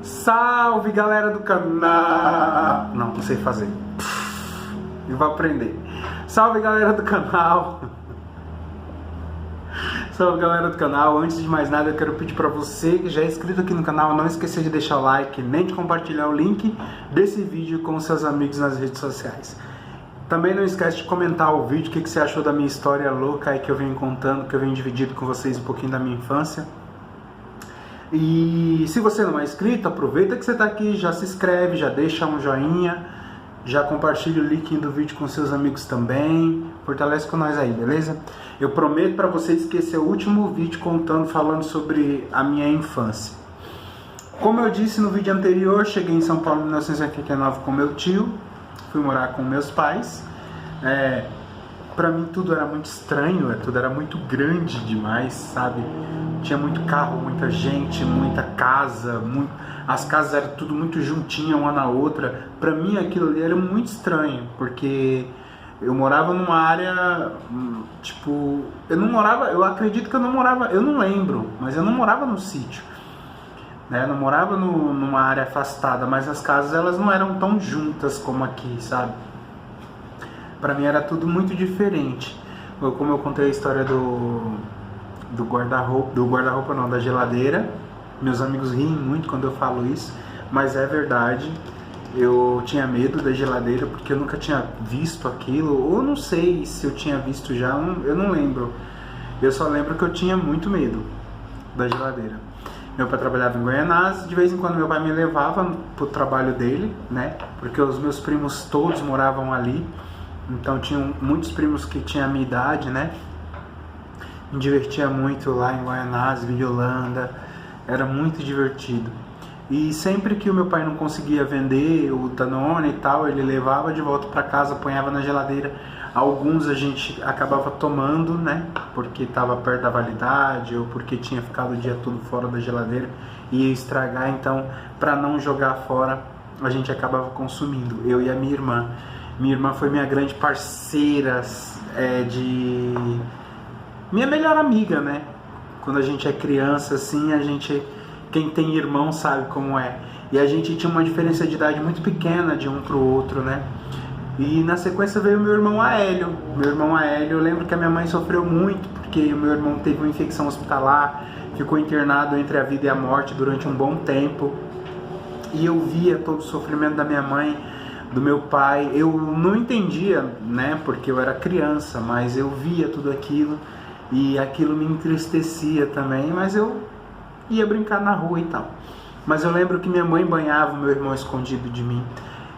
Salve galera do canal! Não sei fazer. Eu vou aprender. Salve galera do canal! Salve galera do canal! Antes de mais nada eu quero pedir pra você que já é inscrito aqui no canal, não esquecer de deixar o like, nem de compartilhar o link desse vídeo com seus amigos nas redes sociais. Também não esquece de comentar o vídeo, o que você achou da minha história louca aí que eu venho contando, que eu venho dividindo com vocês um pouquinho da minha infância. E se você não é inscrito, aproveita que você está aqui, já se inscreve, já deixa um joinha, já compartilha o link do vídeo com seus amigos também, fortalece com nós aí, beleza? Eu prometo para vocês que esse é o último vídeo falando sobre a minha infância. Como eu disse no vídeo anterior, cheguei em São Paulo em 1989 com meu tio, fui morar com meus pais. Pra mim tudo era muito estranho, tudo era muito grande demais, sabe? Tinha muito carro, muita gente, muita casa, as casas eram tudo muito juntinha uma na outra. Pra mim aquilo ali era muito estranho, porque eu morava numa área, tipo, eu acredito que eu não lembro, mas eu não morava no sítio, né? Eu não morava numa área afastada, mas as casas elas não eram tão juntas como aqui, sabe? Pra mim era tudo muito diferente. Como eu contei a história do guarda-roupa não, da geladeira. Meus amigos riem muito quando eu falo isso, mas é verdade. Eu tinha medo da geladeira porque eu nunca tinha visto aquilo, ou não sei se eu tinha visto já, eu não lembro. Eu só lembro que eu tinha muito medo da geladeira. Meu pai trabalhava em Goianás, de vez em quando meu pai me levava pro trabalho dele, né? Porque os meus primos todos moravam ali. Então tinham muitos primos que tinham a minha idade, né? Me divertia muito lá em Goianás, Videolândia, era muito divertido. E sempre que o meu pai não conseguia vender o Danone e tal, ele levava de volta para casa, apanhava na geladeira. Alguns a gente acabava tomando, né? Porque estava perto da validade ou porque tinha ficado o dia todo fora da geladeira e ia estragar. Então, para não jogar fora, a gente acabava consumindo, eu e a minha irmã. Minha irmã foi minha grande parceira, minha melhor amiga, né? Quando a gente é criança, assim, quem tem irmão sabe como é. E a gente tinha uma diferença de idade muito pequena de um pro outro, né? E na sequência veio meu irmão Aélio. Meu irmão Aélio, eu lembro que a minha mãe sofreu muito, porque o meu irmão teve uma infecção hospitalar, ficou internado entre a vida e a morte durante um bom tempo. E eu via todo o sofrimento da minha mãe, do meu pai. Eu não entendia, né, porque eu era criança, mas eu via tudo aquilo e aquilo me entristecia também, mas eu ia brincar na rua e tal. Mas eu lembro que minha mãe banhava o meu irmão escondido de mim.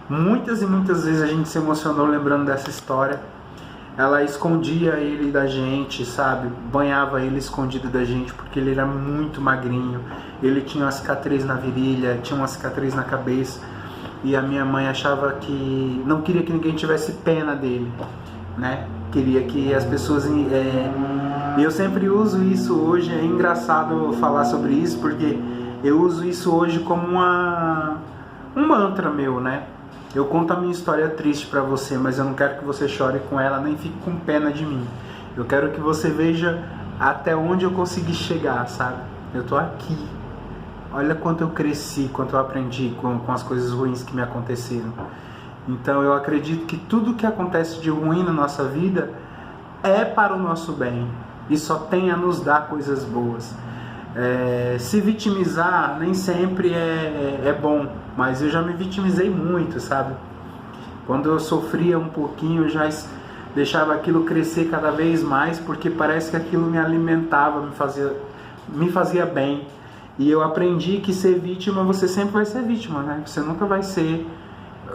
Muitas e muitas vezes a gente se emocionou lembrando dessa história. Ela escondia ele da gente, sabe? Banhava ele escondido da gente porque ele era muito magrinho. Ele tinha uma cicatriz na virilha, tinha uma cicatriz na cabeça. E a minha mãe achava que não queria que ninguém tivesse pena dele, né? Queria que as pessoas... eu sempre uso isso hoje, é engraçado falar sobre isso, porque eu uso isso hoje como um mantra meu, né? Eu conto a minha história triste pra você, mas eu não quero que você chore com ela, nem fique com pena de mim. Eu quero que você veja até onde eu consegui chegar, sabe? Eu tô aqui. Olha quanto eu cresci, quanto eu aprendi com as coisas ruins que me aconteceram. Então eu acredito que tudo que acontece de ruim na nossa vida é para o nosso bem e só tem a nos dar coisas boas. Se vitimizar nem sempre é bom, mas eu já me vitimizei muito, sabe? Quando eu sofria um pouquinho, eu já deixava aquilo crescer cada vez mais, porque parece que aquilo me alimentava, me fazia bem. E eu aprendi que ser vítima, você sempre vai ser vítima, né? Você nunca vai ser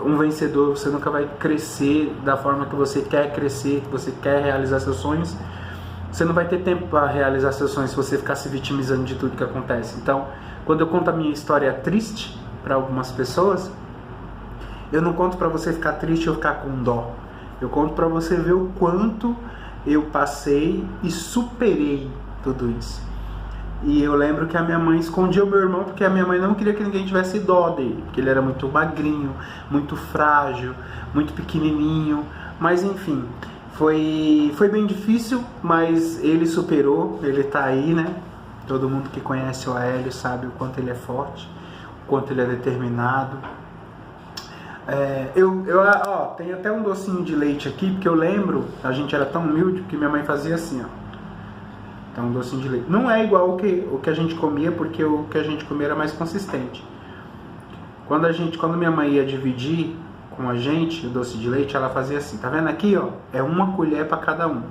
um vencedor, você nunca vai crescer da forma que você quer crescer, que você quer realizar seus sonhos. Você não vai ter tempo para realizar seus sonhos se você ficar se vitimizando de tudo que acontece. Então, quando eu conto a minha história triste para algumas pessoas, eu não conto para você ficar triste ou ficar com dó. Eu conto para você ver o quanto eu passei e superei tudo isso. E eu lembro que a minha mãe escondia o meu irmão porque a minha mãe não queria que ninguém tivesse dó dele, porque ele era muito magrinho, muito frágil, muito pequenininho. Mas enfim, foi bem difícil, mas ele superou, ele tá aí, né? Todo mundo que conhece o Aélio sabe o quanto ele é forte, quanto ele é determinado. Tem até um docinho de leite aqui, porque eu lembro, a gente era tão humilde que minha mãe fazia assim, ó. Então, um docinho de leite. Não é igual o que a gente comia, porque o que a gente comia era mais consistente. Quando minha mãe ia dividir com a gente o doce de leite, ela fazia assim, tá vendo aqui, ó? É uma colher para cada um.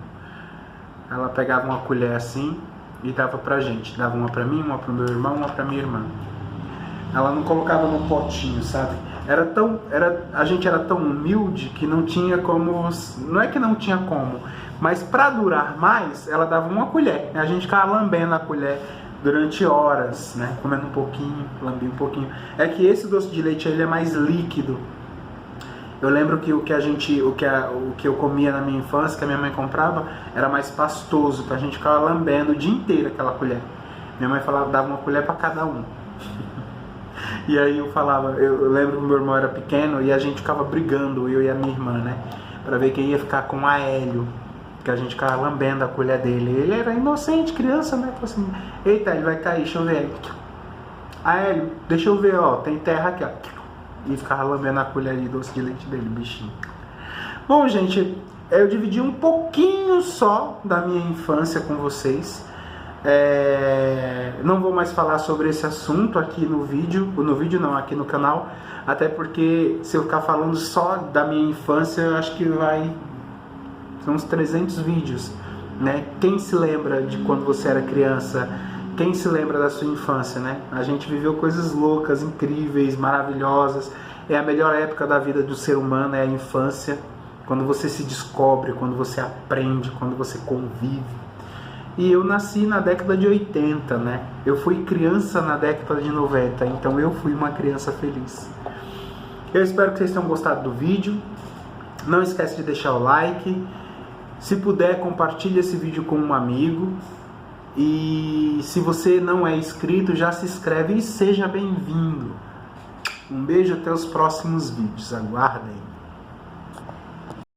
Ela pegava uma colher assim e dava pra gente. Dava uma pra mim, uma pro meu irmão, uma pra minha irmã. Ela não colocava no potinho, sabe? A gente era tão humilde que não tinha como... Não é que não tinha como, mas pra durar mais, ela dava uma colher. A gente ficava lambendo a colher durante horas, né? Comendo um pouquinho, lambia um pouquinho. É que esse doce de leite ele é mais líquido. Eu lembro que o que eu comia na minha infância, que a minha mãe comprava, era mais pastoso, que a gente ficava lambendo o dia inteiro aquela colher. Minha mãe falava, dava uma colher para cada um. E aí eu lembro que meu irmão era pequeno e a gente ficava brigando, eu e a minha irmã, né? Pra ver quem ia ficar com o Aélio, que a gente ficava lambendo a colher dele. Ele era inocente, criança, né? Falei assim, eita, ele vai cair, deixa eu ver. Aélio, deixa eu ver, ó, tem terra aqui, ó. E ficava lambendo a colher de doce de leite dele, bichinho. Bom, gente, eu dividi um pouquinho só da minha infância com vocês. Não vou mais falar sobre esse assunto aqui no vídeo não, aqui no canal, até porque se eu ficar falando só da minha infância, eu acho que são uns 300 vídeos, né? Quem se lembra de quando você era criança? Quem se lembra da sua infância, né? A gente viveu coisas loucas, incríveis, maravilhosas. É a melhor época da vida do ser humano, é a infância, quando você se descobre, quando você aprende, quando você convive. E eu nasci na década de 80, né? Eu fui criança na década de 90, então eu fui uma criança feliz. Eu espero que vocês tenham gostado do vídeo. Não esquece de deixar o like. Se puder, compartilhe esse vídeo com um amigo. E se você não é inscrito, já se inscreve e seja bem-vindo. Um beijo, até os próximos vídeos. Aguardem.